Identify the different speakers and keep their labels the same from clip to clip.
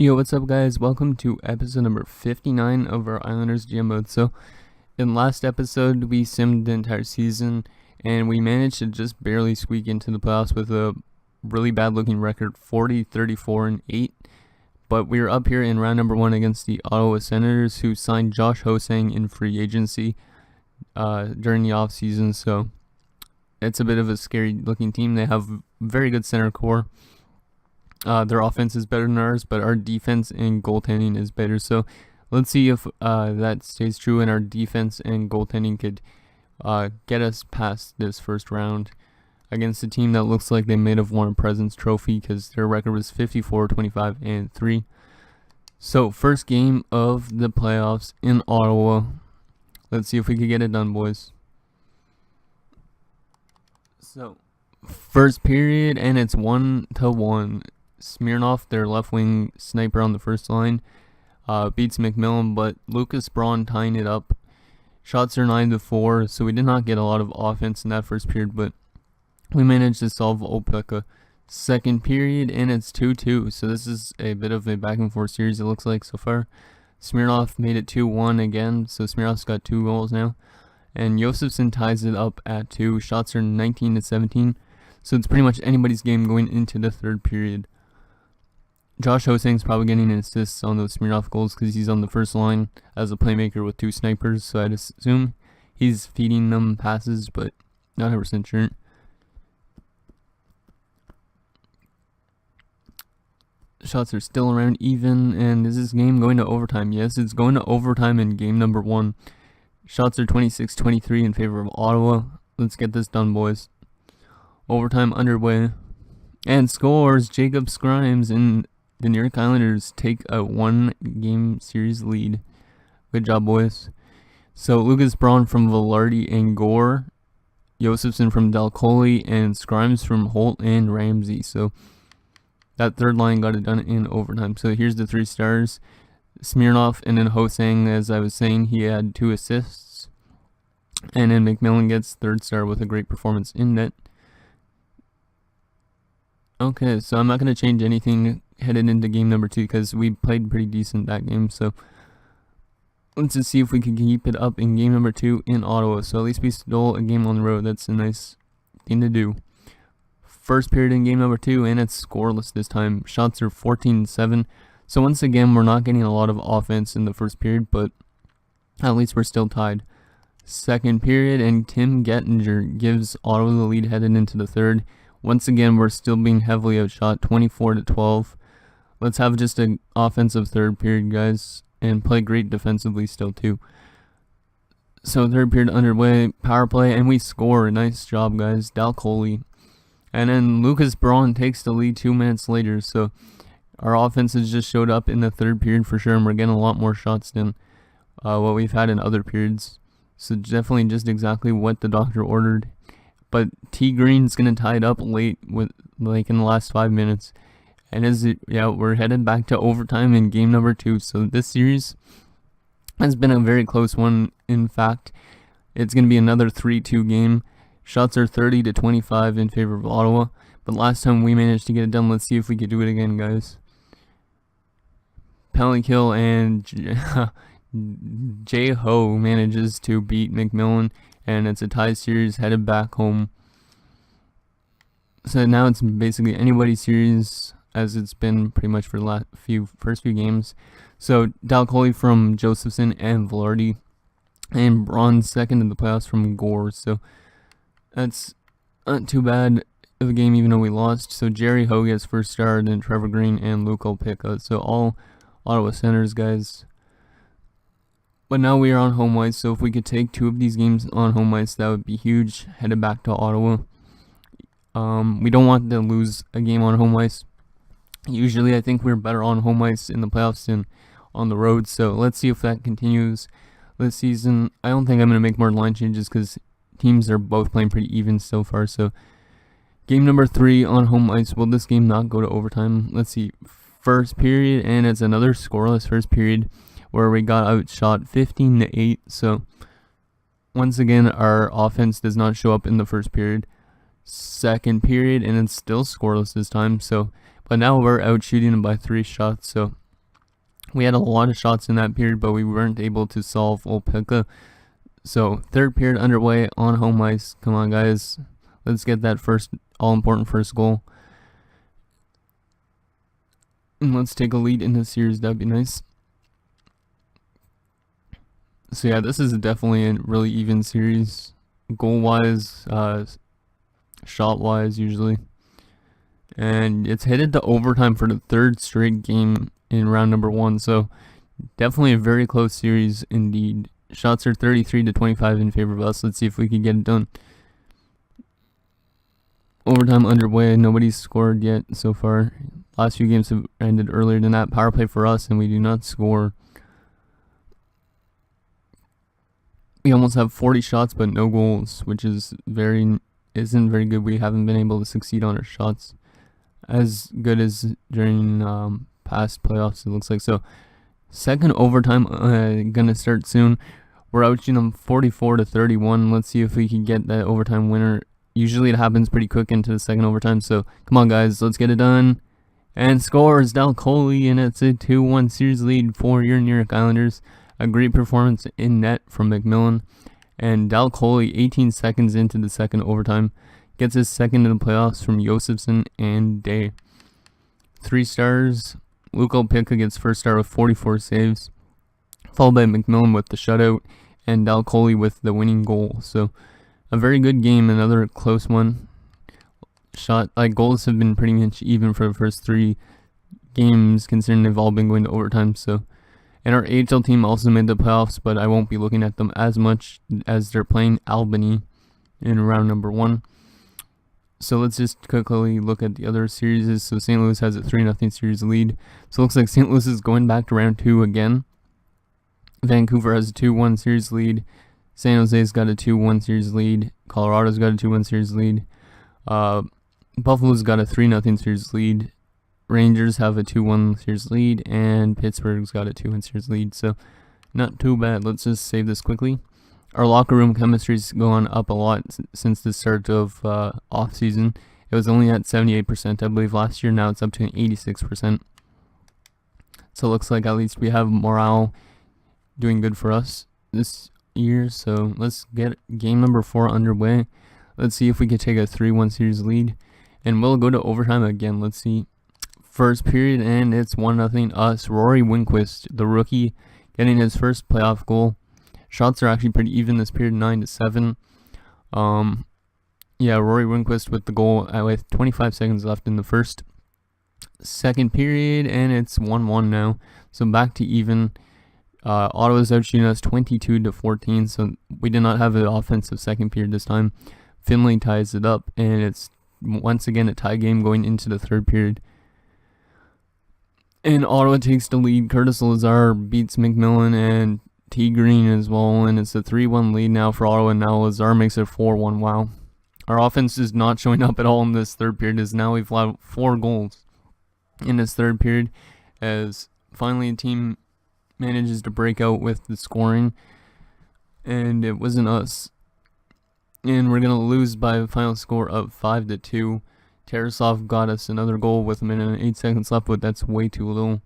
Speaker 1: Yo, what's up, guys? Welcome to episode number 59 of our Islanders GM mode. So, in last episode, we simmed the entire season, and we managed to just barely squeak into the playoffs with a really bad-looking record, 40, 34, and 8. But we were up here in round number 1 against the Ottawa Senators, who signed Josh Ho-Sang in free agency during the offseason. So, it's a bit of a scary-looking team. They have very good center core. Their offense is better than ours, but our defense and goaltending is better. So let's see if that stays true and our defense and goaltending could get us past this first round against a team that looks like they may have won a President's Trophy because their record was 54, 25, and 3. So first game of the playoffs in Ottawa. Let's see if we can get it done, boys. So first period, and it's 1-1. Smirnoff, their left wing sniper on the first line, beats McMillan, but Lucas Braun tying it up. Shots are 9-4, so we did not get a lot of offense in that first period, but we managed to solve Opeka. Second period, and it's 2-2, so this is a bit of a back and forth series, it looks like so far. Smirnoff made it 2-1 again, so Smirnoff's got 2 goals now, and Josefsson ties it up at 2. Shots are 19-17, so it's pretty much anybody's game going into the third period. Josh Ho-Sang's probably getting assists on those Smirnoff goals because he's on the first line as a playmaker with 2 snipers, so I'd assume he's feeding them passes, but not 100% sure. Shots are still around even, and is this game going to overtime? Yes, it's going to overtime in game number 1. Shots are 26-23 in favor of Ottawa. Let's get this done, boys. Overtime underway. And scores Jacob Scrimes, and the New York Islanders take a 1-game series lead. Good job, boys. So Lucas Braun from Velarde and Gore, Josefsson from Dal Colle, and Scrimes from Holt and Ramsey. So that third line got it done in overtime. So here's the 3 stars. Smirnoff, and then Ho-Sang, as I was saying, he had 2 assists. And then McMillan gets 3rd star with a great performance in net. Okay, so I'm not going to change anything headed into game number 2 because we played pretty decent that game. So let's just see if we can keep it up in game number 2 in Ottawa. So at least we stole a game on the road. That's a nice thing to do. First period in game number 2, and it's scoreless this time. Shots are 14-7. So once again, we're not getting a lot of offense in the first period, but at least we're still tied. Second period, and Tim Gettinger gives Ottawa the lead headed into the third. Once again, we're still being heavily outshot, 24-12. Let's have just an offensive third period, guys, and play great defensively still, too. So third period underway, power play, and we score. Nice job, guys. Dal Colle. And then Lucas Braun takes the lead 2 minutes later, so our offense has just showed up in the third period for sure, and we're getting a lot more shots than what we've had in other periods. So definitely just exactly what the doctor ordered. But T Green's gonna tie it up late with in the last 5 minutes, and we're headed back to overtime in game number 2. So this series has been a very close one. In fact, it's gonna be another 3-2 game. Shots are 30-25 in favor of Ottawa, but last time we managed to get it done. Let's see if we could do it again, guys. Penalty kill, and J Ho manages to beat McMillan. And it's a tie series headed back home. So now it's basically anybody's series, as it's been pretty much for the first few games. So Dal Colle from Josefsson and Velarde, and Braun second in the playoffs from Gore. So that's not too bad of a game, even though we lost. So Jerry Ho gets 1st star, and then Trevor Green and Luke Opeka. So all Ottawa Senators, guys. But now we are on home ice, so if we could take 2 of these games on home ice, that would be huge, headed back to Ottawa. We don't want to lose a game on home ice. Usually I think we're better on home ice in the playoffs than on the road, so let's see if that continues this season. I don't think I'm going to make more line changes because teams are both playing pretty even so far. So game number 3 on home ice. Will this game not go to overtime? Let's see. First period, and it's another scoreless first period, where we got outshot 15-8. So once again, our offense does not show up in the first period. Second period, and it's still scoreless this time. So, but now we're out shooting them by 3 shots. So We had a lot of shots in that period, but we weren't able to solve Opelka. So third period underway on home ice. Come on, guys. Let's get that all-important first goal. And let's take a lead in this series. That'd be nice. So yeah, this is definitely a really even series. Goal-wise, shot-wise usually. And it's headed to overtime for the third straight game in round number 1. So definitely a very close series indeed. Shots are 33-25 in favor of us. Let's see if we can get it done. Overtime underway. Nobody's scored yet so far. Last few games have ended earlier than that. Power play for us, and we do not score. We almost have 40 shots, but no goals, which isn't very good. We haven't been able to succeed on our shots as good as during past playoffs, it looks like. So second overtime gonna start soon. We're outing them 44-31. Let's see if we can get that overtime winner. Usually it happens pretty quick into the second overtime, so come on guys, let's get it done. And scores Dal Coley, and it's a 2-1 series lead for your New York Islanders. A great performance in net from McMillan. And Dal Coley, 18 seconds into the second overtime, gets his second in the playoffs from Josefson and Day. 3 stars. Luke Opelka gets first star with 44 saves, followed by McMillan with the shutout, and Dal Coley with the winning goal. So a very good game, another close one. Goals have been pretty much even for the first 3 games, considering they've all been going to overtime. So, and our AHL team also made the playoffs, but I won't be looking at them as much as they're playing Albany in round number 1. So let's just quickly look at the other series. So St. Louis has a 3-0 series lead. So it looks like St. Louis is going back to round 2 again. Vancouver has a 2-1 series lead. San Jose's got a 2-1 series lead. Colorado's got a 2-1 series lead. Buffalo's got a 3-0 series lead. Rangers have a 2-1 series lead. And Pittsburgh's got a 2-1 series lead. So not too bad. Let's just save this quickly. Our locker room chemistry's gone up a lot since the start of off season. It was only at 78%, I believe, last year. Now it's up to 86%. So it looks like at least we have morale doing good for us this year. So let's get game number 4 underway. Let's see if we can take a 3-1 series lead. And we'll go to overtime again. Let's see. First period, and it's 1-0 us. Rory Winquist, the rookie, getting his first playoff goal. Shots are actually pretty even this period, 9-7. Yeah, Rory Winquist with the goal with 25 seconds left in the first. Second period, and it's 1-1 now. So back to even. Ottawa's outshooting us 22-14, so we did not have an offensive second period this time. Finley ties it up, and it's once again a tie game going into the third period. And Ottawa takes the lead. Curtis Lazar beats McMillan and T. Green as well, and it's a 3-1 lead now for Ottawa, and now Lazar makes it 4-1. Wow. Our offense is not showing up at all in this third period, as now we've allowed 4 goals in this third period, as finally a team manages to break out with the scoring, and it wasn't us. And we're going to lose by a final score of 5-2. Tarasov got us another goal with a minute and 8 seconds left, but that's way too little.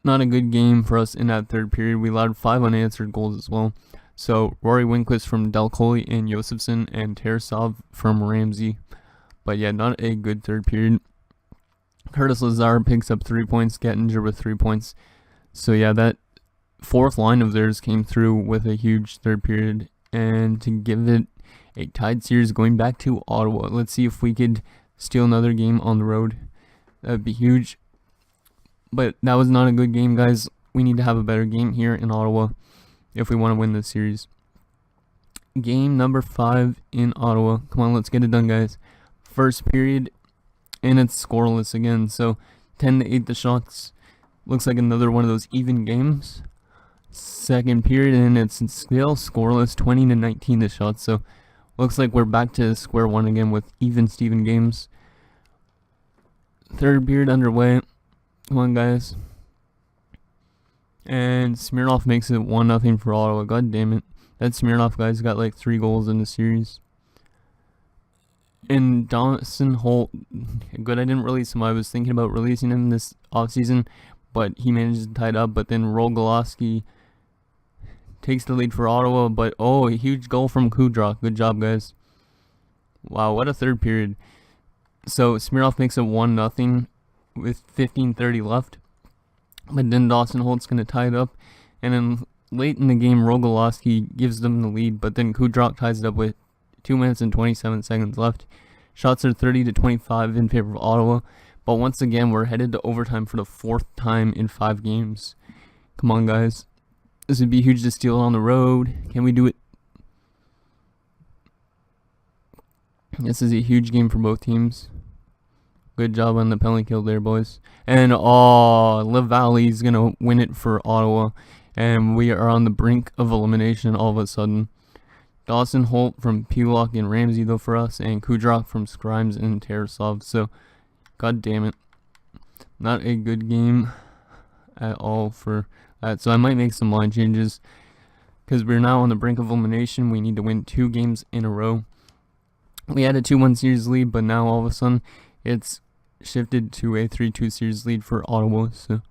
Speaker 1: Not a good game for us in that third period. We allowed 5 unanswered goals as well. So Rory Winquist from Dal Coley and Josefson, and Tarasov from Ramsey. But yeah, not a good third period. Curtis Lazar picks up 3 points. Gettinger with 3 points. So yeah, that fourth line of theirs came through with a huge third period. And to give it a tied series going back to Ottawa. Let's see if we could steal another game on the road. That would be huge. But that was not a good game, guys. We need to have a better game here in Ottawa if we want to win this series. Game number 5 in Ottawa. Come on, let's get it done, guys. First period, and it's scoreless again. So 10-8 the shots. Looks like another one of those even games. Second period, and it's still scoreless, 20-19 the shots. So looks like we're back to square one again with even Steven games. Third period underway. Come on, guys. And Smirnoff makes it 1-0 for Ottawa. God damn it. That Smirnoff guy's got like 3 goals in the series. And Dawson Holt, good, I didn't release him. I was thinking about releasing him this offseason, but he manages to tie it up. But then Rogolowski takes the lead for Ottawa, but a huge goal from Kudrock. Good job, guys. Wow, what a third period. So Smirnoff makes it 1-0 with 15:30 left. But then Dawson Holt's going to tie it up. And then late in the game, Rogolowski gives them the lead, but then Kudrock ties it up with 2 minutes and 27 seconds left. Shots are 30-25 in favor of Ottawa. But once again, we're headed to overtime for the 4th time in 5 games. Come on, guys. This would be huge to steal on the road. Can we do it? This is a huge game for both teams. Good job on the penalty kill there, boys. And LaValle's going to win it for Ottawa. And we are on the brink of elimination all of a sudden. Dawson Holt from Pulock and Ramsey, though, for us. And Kudrock from Scrimes and Tarasov. So, god damn it. Not a good game at all for that. So I might make some line changes, because we're now on the brink of elimination. We need to win 2 games in a row. We had a 2-1 series lead, but now all of a sudden it's shifted to a 3-2 series lead for Ottawa. So,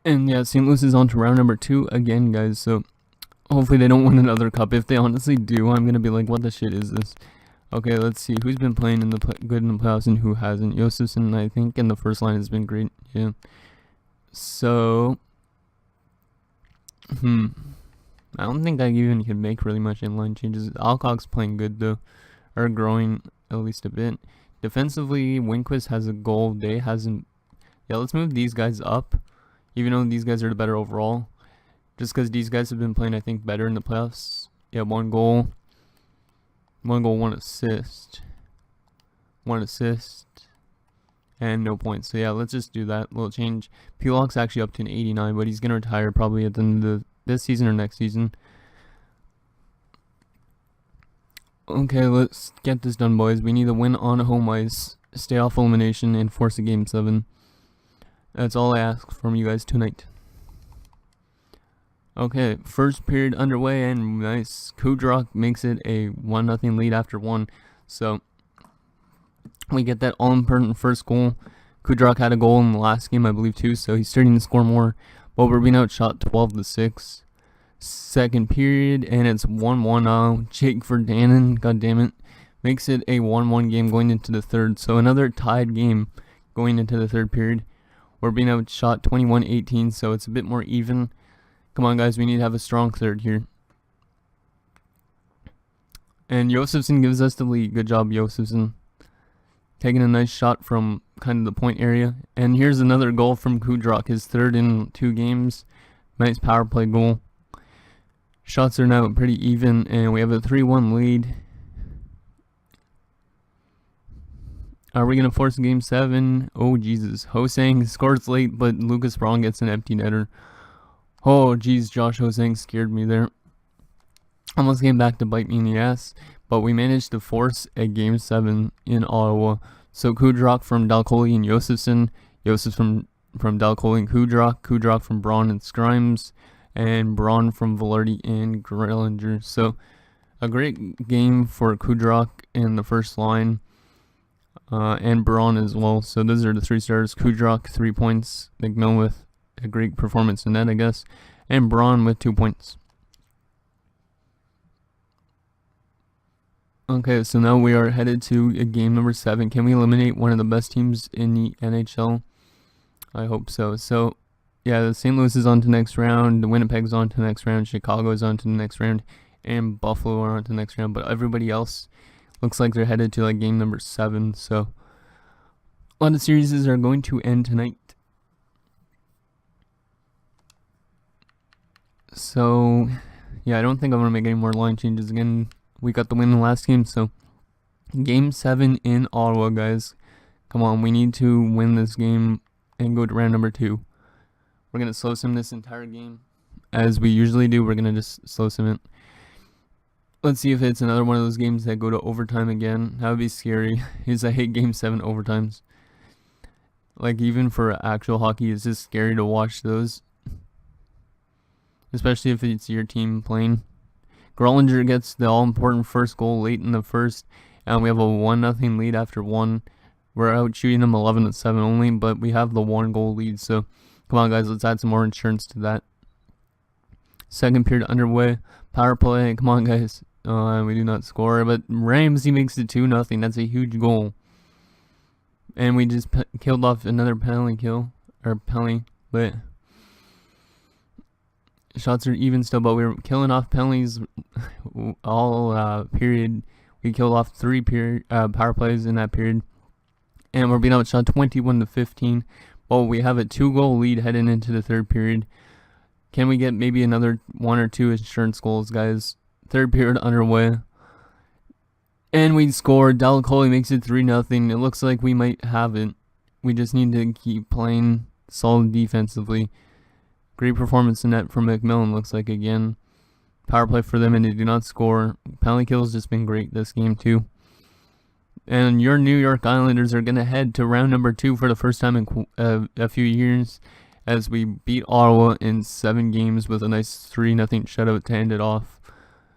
Speaker 1: and yeah, St. Louis is on to round number 2 again, guys. So hopefully they don't win another cup. If they honestly do, I'm gonna be like, what the shit is this? Okay, let's see who's been playing in the good in the playoffs and who hasn't. Josefson, I think, in the first line has been great. Yeah. So, I don't think I even can make really much inline changes. Alcock's playing good, though, or growing at least a bit. Defensively, Winquist has a goal. Day hasn't. Yeah, let's move these guys up, even though these guys are the better overall. Just because these guys have been playing, I think, better in the playoffs. Yeah, 1 goal. 1 goal, 1 assist. 1 assist. And no points. So yeah, let's just do that little change. Pulock's actually up to an 89, but he's going to retire probably at the end of this season or next season. Okay, let's get this done, boys. We need to win on home ice, stay off elimination, and force a game 7. That's all I ask from you guys tonight. Okay, first period underway, and nice. Kudrock makes it a 1-0 lead after 1. So we get that all-important first goal. Kudrock had a goal in the last game, I believe, too, so he's starting to score more. But we're being outshot 12-6. Second period, and it's 1-1 now. Jake Verdanen, god damn it, makes it a 1-1 game going into the third. So another tied game going into the third period. We're being outshot 21-18, so it's a bit more even. Come on, guys, we need to have a strong third here. And Josefson gives us the lead. Good job, Josefson. Taking a nice shot from kind of the point area. And here's another goal from Kudrock, his 3rd in 2 games. Nice power play goal. Shots are now pretty even, and we have a 3-1 lead. Are we going to force game 7? Oh, Jesus. Hosang scores late, but Lucas Braun gets an empty netter. Oh, jeez, Josh Hosang scared me there. Almost came back to bite me in the ass, but we managed to force a game 7 in Ottawa. So Kudrock from Dalcoli and Josefson, Josefson from Dalcoli and Kudrock from Braun and Scrimes, and Braun from Velarde and Grillinger. So a great game for Kudrock in the first line, and Braun as well. So those are the 3 stars. Kudrock 3 points, McMillan with a great performance in that, I guess, and Braun with 2 points. Okay, so now we are headed to game number 7. Can we eliminate one of the best teams in the NHL? I hope so. So, yeah, the St. Louis is on to the next round, the Winnipeg's on to the next round, Chicago is on to the next round, and Buffalo are on to the next round. But everybody else looks like they're headed to like game number 7. So, a lot of series are going to end tonight. So, yeah, I don't think I'm going to make any more line changes again. We got the win in the last game, so game 7 in Ottawa, guys. Come on, we need to win this game and go to round number 2. We're going to slow sim this entire game. As we usually do, we're going to just slow sim it. Let's see if it's another one of those games that go to overtime again. That would be scary, because I hate game 7 overtimes. Like, even for actual hockey, it's just scary to watch those. Especially if it's your team playing. Grillinger gets the all-important first goal late in the first, and we have a 1-0 lead after 1. We're out shooting them 11-7 only, but we have the 1-goal lead. So come on, guys, let's add some more insurance to that. Second period underway. Power play. Come on, guys. We do not score, but Ramsey makes it 2-0. That's a huge goal. And we just killed off another penalty kill. Or penalty. But shots are even still, but we were killing off penalties all period. We killed off 3 power plays in that period. And we're being outshot 21-15. Well, we have a 2-goal lead heading into the third period. Can we get maybe another 1 or 2 insurance goals, guys? Third period underway. And we scored. Dalcoli makes it 3-0. It looks like we might have it. We just need to keep playing solid defensively. Great performance in net from McMillan, looks like again. Power play for them, and they do not score. Penalty kills just been great this game too. And your New York Islanders are going to head to round number 2 for the first time in a few years, as we beat Ottawa in 7 games with a nice 3-0 shutout to end it off.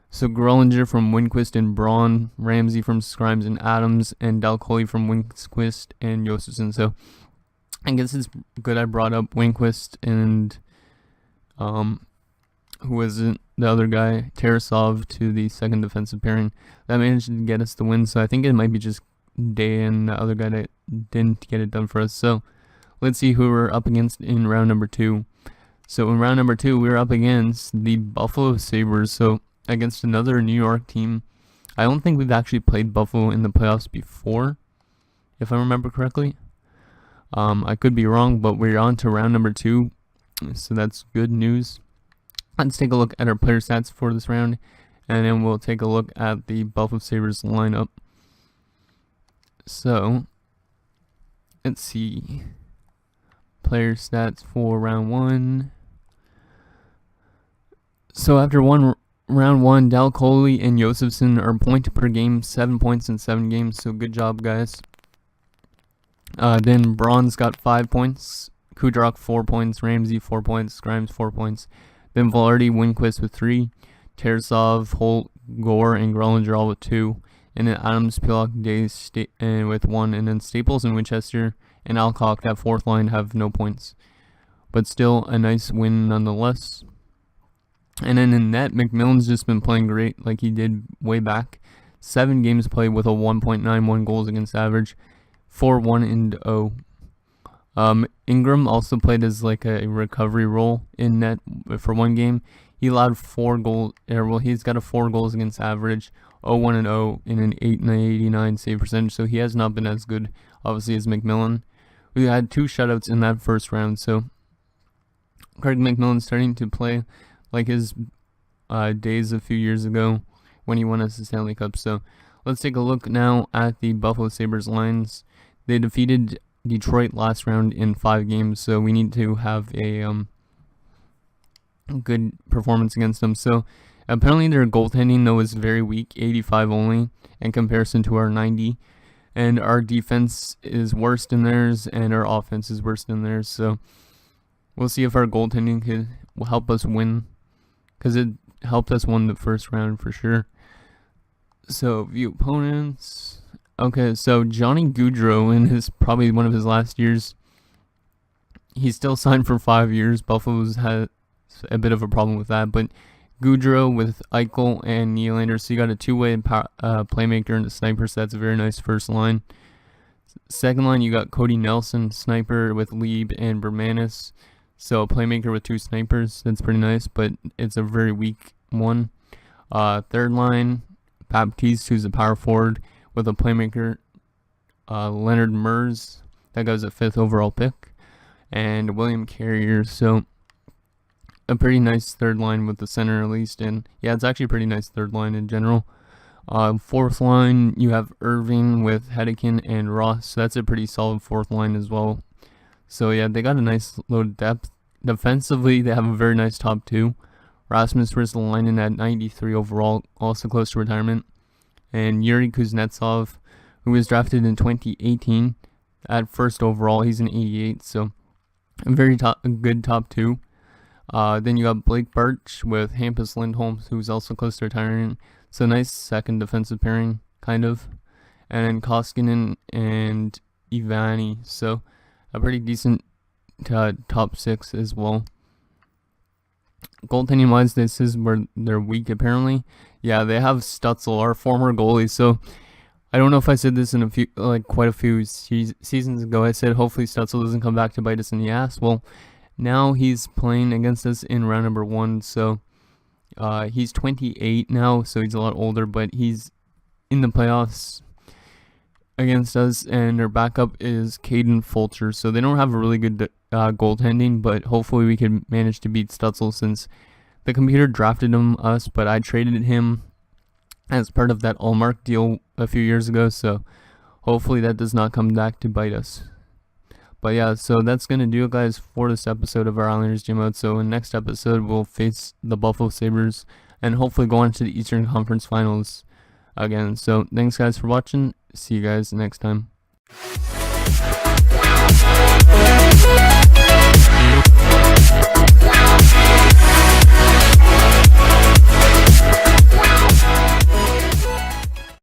Speaker 1: So Grellinger from Winquist and Braun, Ramsey from Scrimes and Adams, and Dalcoli from Winquist and Josefson. So I guess it's good I brought up Winquist and who was it? The other guy, Tarasov, to the second defensive pairing. That managed to get us the win, so I think it might be just Day and the other guy that didn't get it done for us. So let's see who we're up against in round number 2. So in round number 2, we're up against the Buffalo Sabres, so against another New York team. I don't think we've actually played Buffalo in the playoffs before, if I remember correctly. I could be wrong, but we're on to round number 2, so that's good news. Let's take a look at our player stats for this round, and then we'll take a look at the Buffalo Sabres lineup. So, let's see. Player stats for round 1. So after round 1, Dalcoli and Josefson are point per game, 7 points in 7 games, so good job, guys. Then Braun's got 5 points, Kudrock 4 points, Ramsey 4 points, Grimes 4 points. Then Velarde, Winquist with 3, Tarasov, Holt, Gore, and Grellinger all with 2. And then Adams, Pillock, Days with 1. And then Staples and Winchester and Alcock, that 4th line, have no points. But still a nice win nonetheless. And then in net, McMillan's just been playing great like he did way back. 7 games played with a 1.91 goals against average, 4-1-0. Ingram also played as like a recovery role in net for 1 game. He allowed 4 goals. He's got a 4 goals against average, 0-1-0 in an 8.89 save percentage. So he has not been as good, obviously, as McMillan. We had 2 shutouts in that first round. So Craig McMillan's starting to play like his days a few years ago when he won us the Stanley Cup. So let's take a look now at the Buffalo Sabres lines. They defeated Detroit last round in 5 games, so we need to have a good performance against them. So apparently their goaltending though is very weak, 85 only in comparison to our 90, and our defense is worse than theirs and our offense is worse than theirs. So we'll see if our goaltending will help us win, because it helped us win the first round for sure. So view opponents. Okay, so Johnny Gaudreau, in probably one of his last years, he's still signed for 5 years. Buffalo's had a bit of a problem with that, but Gaudreau with Eichel and Nylander, so you got a 2-way playmaker and a sniper, so that's a very nice first line. Second line, you got Cody Nelson, sniper with Lieb and Bermanis, so a playmaker with 2 snipers, that's pretty nice, but it's a very weak one. Third line, Baptiste, who's a power forward, with a playmaker, Leonard Mers, that goes a 5th overall pick, and William Carrier. So a pretty nice third line with the center at least, and yeah, it's actually a pretty nice third line in general. Fourth line, you have Irving with Hedekin and Ross, so that's a pretty solid 4th line as well. So yeah, they got a nice load of depth. Defensively, they have a very nice top 2. Rasmus Ristolainen at 93 overall, also close to retirement. And Yuri Kuznetsov, who was drafted in 2018 at 1st overall, he's an 88, so a very good top 2. Then you got Blake Birch with Hampus Lindholm, who's also close to retiring, so nice second defensive pairing, kind of. And then Koskinen and Ivani. So a pretty decent top 6 as well. Goaltending wise, this is where they're weak apparently. Yeah, they have Stutzel, our former goalie. So I don't know if I said this in quite a few seasons ago. I said hopefully Stutzel doesn't come back to bite us in the ass. Well, now he's playing against us in round number 1. So he's 28 now, so he's a lot older, but he's in the playoffs against us, and their backup is Caden Fulcher. So they don't have a really good goaltending, but hopefully we can manage to beat Stutzel since the computer drafted us, but I traded him as part of that Allmark deal a few years ago, so hopefully that does not come back to bite us. But yeah, so that's going to do it, guys, for this episode of our Islanders Game Mode. So in next episode, we'll face the Buffalo Sabres and hopefully go on to the Eastern Conference Finals again. So thanks, guys, for watching. See you guys next time.